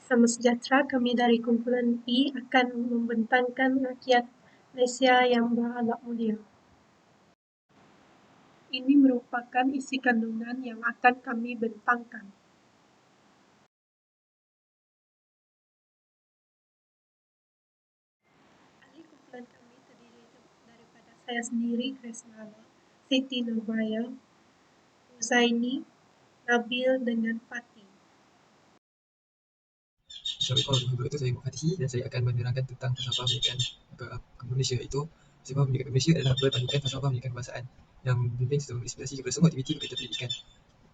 Sama sejahtera, kami dari kumpulan I akan membentangkan rakyat Malaysia yang berakhlak mulia. Ini merupakan isi kandungan yang akan kami bentangkan. Ahli kumpulan kami terdiri daripada saya sendiri, Grace Mala, Siti Nurbaya, Huzaini, Nabil dengan Fatih. Assalamualaikum warahmatullahi wabarakatuh. Saya Muhammad Fatih dan saya akan menerangkan tentang falsafah pendidikan ke Malaysia, iaitu falsafah pendidikan ke Malaysia adalah perbandingan falsafah pendidikan kebahasaan yang membimbing sistem menginspirasi kepada semua aktiviti berkaitan pendidikan.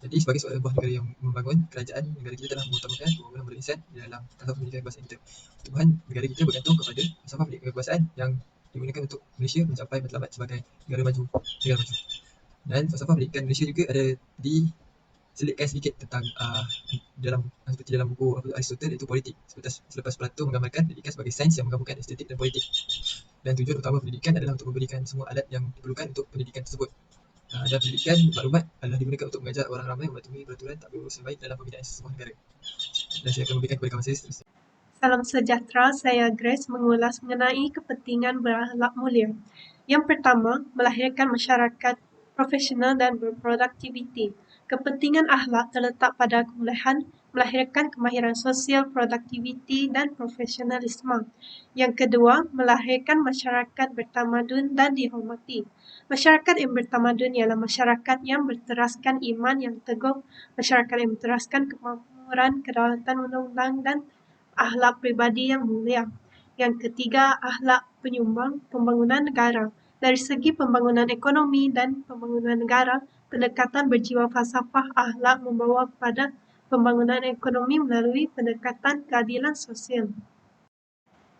Jadi sebagai seorang buah negara yang membangun, kerajaan negara kita telah mengutamakan pembangunan berinsan di dalam falsafah pendidikan kebahasaan kita. Pertumbuhan negara kita bergantung kepada falsafah pendidikan kebahasaan yang digunakan untuk Malaysia mencapai matlamat sebagai negara maju. Dan falsafah pendidikan Malaysia juga ada diselitkan sedikit tentang dalam seperti dalam buku Aristotle, iaitu politik. Selepas Plato menggambarkan pendidikan sebagai sains yang menggabungkan estetik dan politik. Dan tujuan utama pendidikan adalah untuk memberikan semua alat yang diperlukan untuk pendidikan tersebut. Dan pendidikan maklumat adalah digunakan untuk mengajar orang ramai mematuhi peraturan tak berurusan baik dalam pembinaan sebuah negara. Dan saya akan memberikan kepada kawan saya seterusnya. Salam sejahtera, saya Grace mengulas mengenai kepentingan berakhlak mulia. Yang pertama, melahirkan masyarakat profesional dan berproduktiviti. Kepentingan akhlak terletak pada kebolehan melahirkan kemahiran sosial, produktiviti, dan profesionalisme. Yang kedua, melahirkan masyarakat bertamadun dan dihormati. Masyarakat yang bertamadun ialah masyarakat yang berteraskan iman yang teguh, masyarakat yang berteraskan kemakmuran, kedaulatan undang-undang, dan akhlak pribadi yang mulia. Yang ketiga, akhlak penyumbang pembangunan negara. Dari segi pembangunan ekonomi dan pembangunan negara, pendekatan berjiwa falsafah akhlak membawa kepada pembangunan ekonomi melalui pendekatan keadilan sosial.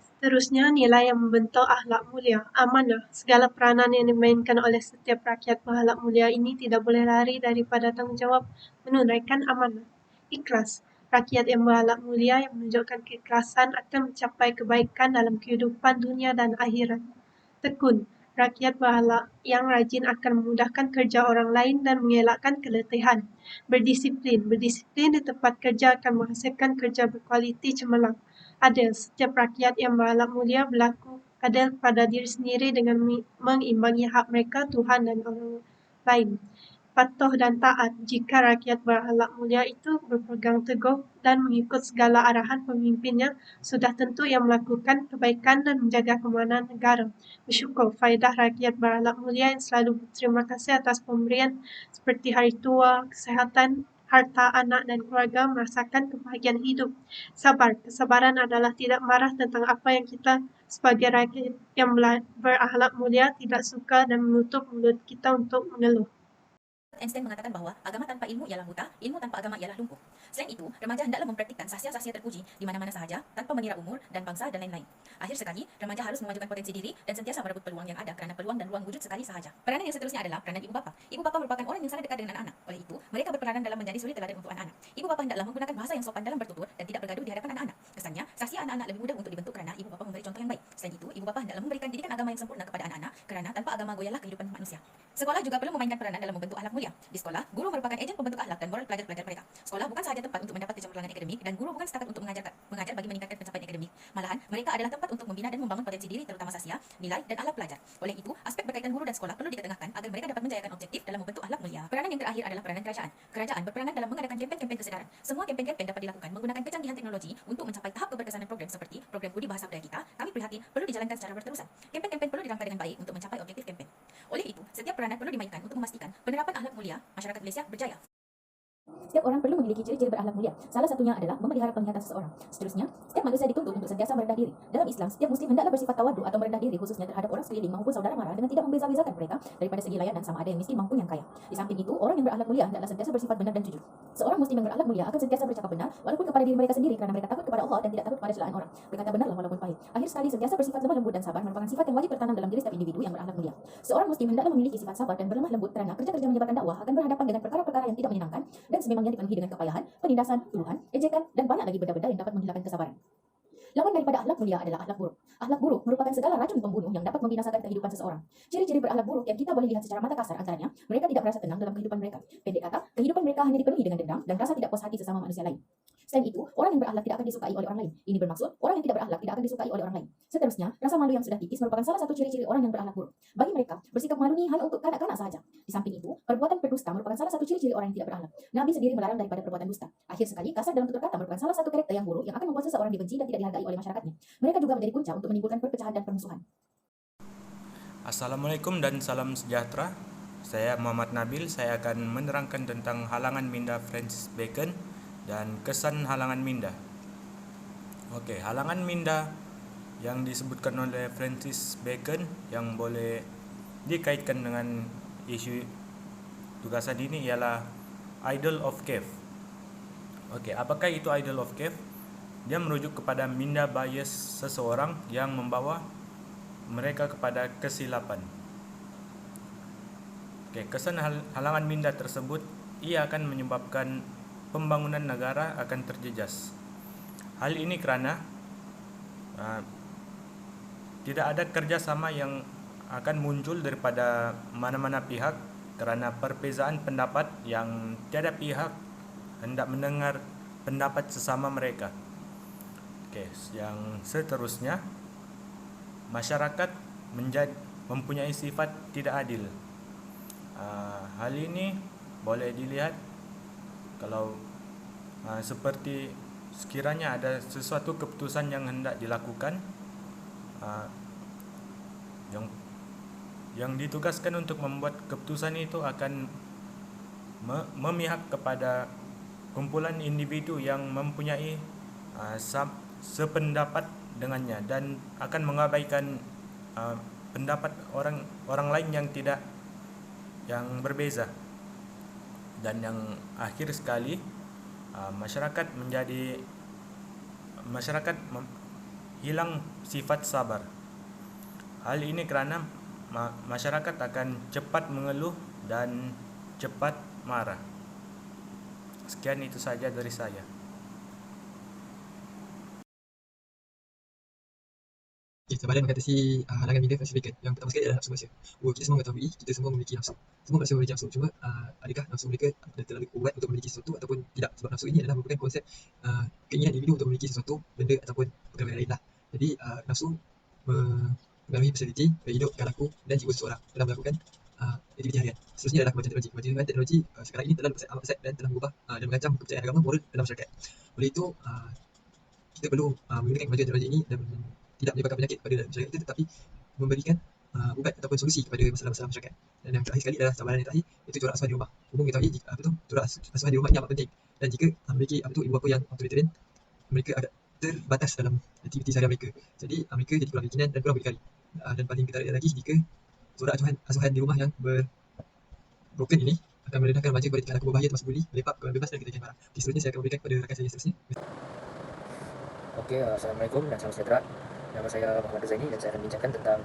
Seterusnya, nilai yang membentuk akhlak mulia, amanah. Segala peranan yang dimainkan oleh setiap rakyat berakhlak mulia ini tidak boleh lari daripada tanggungjawab menunaikan amanah. Ikhlas. Rakyat yang berakhlak mulia yang menunjukkan keikhlasan akan mencapai kebaikan dalam kehidupan dunia dan akhirat. Tekun. Rakyat berakhlak yang rajin akan memudahkan kerja orang lain dan mengelakkan keletihan. Berdisiplin. Berdisiplin di tempat kerja akan menghasilkan kerja berkualiti cemerlang. Adil. Setiap rakyat yang berakhlak mulia berlaku adil pada diri sendiri dengan mengimbangi hak mereka, Tuhan dan orang lain. Patuh dan taat. Jika rakyat berakhlak mulia itu berpegang teguh dan mengikut segala arahan pemimpinnya, sudah tentu yang melakukan kebaikan dan menjaga keamanan negara. Bersyukur. Faedah rakyat berakhlak mulia yang selalu berterima kasih atas pemberian seperti hari tua, kesehatan, harta, anak, dan keluarga, merasakan kebahagiaan hidup. Sabar. Kesabaran adalah tidak marah tentang apa yang kita sebagai rakyat yang berakhlak mulia tidak suka dan menutup mulut kita untuk mengeluh. Einstein mengatakan bahwa agama tanpa ilmu ialah buta, ilmu tanpa agama ialah lumpuh. Selain itu, remaja hendaklah mempraktikkan sahsia-sahsia terpuji di mana-mana sahaja, tanpa mengira umur dan bangsa dan lain-lain. Akhir sekali, remaja harus memajukan potensi diri dan sentiasa merebut peluang yang ada kerana peluang dan ruang wujud sekali sahaja. Peranan yang seterusnya adalah peranan ibu bapa. Ibu bapa merupakan orang yang sangat dekat dengan anak-anak. Oleh itu, mereka berperanan dalam menjadi suri teladan untuk anak-anak. Ibu bapa hendaklah menggunakan bahasa yang sopan dalam bertutur dan tidak bergaduh di hadapan anak-anak. Kesannya, sahsia anak-anak lebih mudah untuk dibentuk kerana ibu bapa memberi contoh yang baik. Selain itu, ibu bapa hendaklah memberikan didikan agama yang sempurna kepada anak-anak kerana tanpa agama goyahlah kehidupan manusia. Sekolah juga perlu memainkan peranan dalam membentuk akhlak mulia. Di sekolah, guru merupakan ejen pembentuk akhlak dan moral pelajar-pelajar mereka. Sekolah bukan sahaja tempat untuk mendapat kecerdasan akademik dan guru bukan setakat untuk mengajar bagi meningkatkan pencapaian akademik. Malahan, mereka adalah tempat untuk membina dan membangun potensi diri terutama sahsia, nilai dan akhlak pelajar. Oleh itu, aspek berkaitan guru dan sekolah perlu diketengahkan agar mereka dapat menjayakan objektif dalam membentuk akhlak mulia. Peranan yang terakhir adalah peranan kerajaan. Kerajaan berperanan dalam mengadakan kempen-kempen kesedaran. Semua kempen-kempen dapat dilakukan menggunakan kecanggihan teknologi untuk mencapai tahap keberkesanan program seperti program Budi Bahasa Budaya Kita. Kami prihatin perlu dijalankan secara berterusan. Kempen-kempen perlu dirangkai dengan baik untuk mencapai objektif kempen. Oleh itu, setiap peranan perlu dimainkan untuk memastikan penerapan akhlak mulia masyarakat Malaysia berjaya. Setiap orang perlu memiliki ciri-ciri berakhlak mulia. Salah satunya adalah memelihara penglihatan seseorang. Seterusnya, setiap manusia dituntut untuk sentiasa merendah diri. Dalam Islam, setiap muslim hendaklah bersifat tawaduk atau merendah diri khususnya terhadap orang sekeliling maupun saudara mara dengan tidak membeza-bezakan mereka daripada segi layak dan sama ada yang miskin maupun yang kaya. Di samping itu, orang yang berakhlak mulia hendaklah sentiasa bersifat benar dan jujur. Seorang muslim yang berakhlak mulia akan sentiasa bercakap benar walaupun kepada diri mereka sendiri kerana mereka takut kepada Allah dan tidak takut kepada celaan orang. Berkata benarlah walaupun pahit. Akhir sekali, sentiasa bersifat lemah lembut dan sabar merupakan sifat yang wajib tertanam dalam diri setiap individu yang berakhlak mulia. Seorang muslim hendaklah memiliki sifat sabar dan berlemah lembut kerana kerja-kerja menyebarkan dakwah akan berhadapan dengan perkara-perkara yang tidak menyenangkan dan sememangnya dipenuhi dengan kepayahan, penindasan, tuduhan, ejekan, dan banyak lagi benda-benda yang dapat menghilangkan kesabaran. Lawan daripada akhlak mulia adalah akhlak buruk. Akhlak buruk merupakan segala racun pembunuh yang dapat membinasakan kehidupan seseorang. Ciri-ciri berakhlak buruk yang kita boleh lihat secara mata kasar antaranya, mereka tidak merasa tenang dalam kehidupan mereka. Pendek kata, kehidupan mereka hanya dipenuhi dengan dendam dan rasa tidak puas hati sesama manusia lain. Selain itu, orang yang berakhlak tidak akan disukai oleh orang lain. Ini bermaksud, orang yang tidak berakhlak tidak akan disukai oleh orang lain. Seterusnya, rasa malu yang sudah tipis merupakan salah satu ciri-ciri orang yang berakhlak buruk. Bagi mereka, bersikap malu ini hanya untuk kanak-kanak saja. Di samping itu, perbuatan berdusta merupakan salah satu ciri-ciri orang yang tidak berakhlak. Nabi sendiri melarang daripada perbuatan dusta. Akhir sekali, kasar dalam tutur kata merupakan salah satu karakter yang buruk yang akan membuat seseorang dibenci dan tidak dihargai oleh masyarakatnya. Mereka juga menjadi punca untuk menimbulkan perpecahan dan permusuhan. Assalamualaikum dan salam sejahtera. Saya Muhammad Nabil. Saya akan menerangkan tentang halangan minda Francis Bacon dan kesan halangan minda. Okey, halangan minda yang disebutkan oleh Francis Bacon yang boleh dikaitkan dengan isu tugasan ini ialah idol of cave. Okey, apakah itu idol of cave? Dia merujuk kepada minda bias seseorang yang membawa mereka kepada kesilapan. Okey, kesan halangan minda tersebut ia akan menyebabkan pembangunan negara akan terjejas. Hal ini kerana tidak ada kerjasama yang akan muncul daripada mana-mana pihak kerana perbezaan pendapat yang tiada pihak hendak mendengar pendapat sesama mereka. Okey, yang seterusnya, masyarakat mempunyai sifat tidak adil. Hal ini boleh dilihat kalau seperti sekiranya ada sesuatu keputusan yang hendak dilakukan, yang ditugaskan untuk membuat keputusan itu akan memihak kepada kumpulan individu yang mempunyai sependapat dengannya dan akan mengabaikan pendapat orang lain yang berbeza. Dan yang akhir sekali, masyarakat hilang sifat sabar. Hal ini kerana masyarakat akan cepat mengeluh dan cepat marah. Sekian itu saja dari saya. Okay, cabaran mengatasi halangan minda Francis Bacon. Yang pertama sekali adalah nafsu manusia. Kita semua mengetahui kita semua memiliki nafsu. Semua manusia memiliki nafsu. Cuma adakah nafsu mereka terlalu kuat untuk memiliki sesuatu ataupun tidak? Sebab nafsu ini adalah merupakan konsep keinginan individu untuk memiliki sesuatu benda ataupun perkara lain lah. Jadi nafsu mempengaruhi personaliti, gaya hidup, tingkah laku dan jiwa seseorang dalam melakukan aktiviti harian. Seterusnya adalah kemajuan teknologi. Kemajuan teknologi sekarang ini telah amat pesat dan telah mengubah dan mengancam kepercayaan agama moral dalam masyarakat. Oleh itu, kita perlu menggunakan kemajuan teknologi ini dan tidak menyebabkan penyakit kepada masyarakat kita, tetapi memberikan ubat ataupun solusi kepada masalah-masalah masyarakat. Dan yang terakhir sekali adalah cabaran yang terakhir, iaitu corak asuhan di rumah. Umum mengetahui corak asuhan di rumah ini amat penting, dan jika memiliki ibu bapa yang authoritarian, mereka agak terbatas dalam aktiviti seharian mereka. Jadi mereka jadi kurang berkeyakinan dan kurang berdikari. Dan paling ketarik lagi, jika corak asuhan di rumah yang broken ini akan merendahkan remaja kepada tingkah laku berbahaya termasuk buli, melepak, kurang bebas dan ketegangan marah. Seterusnya saya akan memberikan kepada rakan saya seterusnya. Okey, Assalamualaikum dan salam sejahtera. Nama saya Muhammad Zaini dan saya akan bincangkan tentang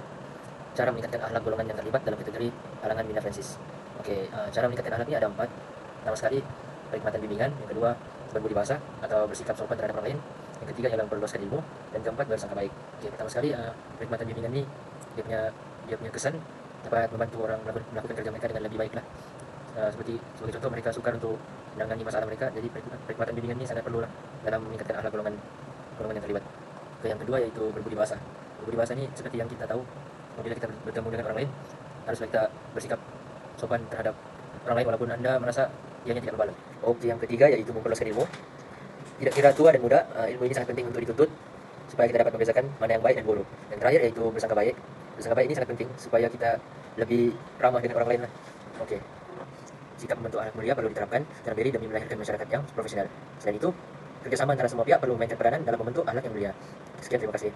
cara meningkatkan akhlak golongan yang terlibat dalam kategori halangan minda Francis. Okey, cara meningkatkan akhlak ini ada 4. Pertama sekali, perkhidmatan bimbingan. Yang kedua, berbudi bahasa atau bersikap sopan terhadap orang lain. Yang ketiga ialah memperluaskan ilmu. Dan keempat, bersangka baik. Okey, pertama sekali, perkhidmatan bimbingan ini dia punya kesan dapat membantu orang melakukan kerja mereka dengan lebih baiklah. Seperti sebagai contoh, mereka sukar untuk menangani masalah mereka. Jadi perkhidmatan bimbingan ini sangat perlulah dalam meningkatkan akhlak golongan yang terlibat. Yang kedua yaitu berbudi bahasa. Berbudi bahasa ini seperti yang kita tahu, apabila kita bertemu dengan orang lain, haruslah kita bersikap sopan terhadap orang lain walaupun anda merasa ianya tidak berbaloi. Okey, yang ketiga yaitu memperluaskan ilmu. Tidak kira tua dan muda, ilmu ini sangat penting untuk dituntut supaya kita dapat membezakan mana yang baik dan buruk. Dan terakhir yaitu bersangka baik. Bersangka baik ini sangat penting supaya kita lebih ramah dengan orang lain lah. Okey. Sikap membentuk anak mulia perlu diterapkan dalam diri demi melahirkan masyarakat yang profesional. Selain itu, kerjasama antara semua pihak perlu memainkan peranan dalam membentuk akhlak yang mulia. Sekian, terima kasih.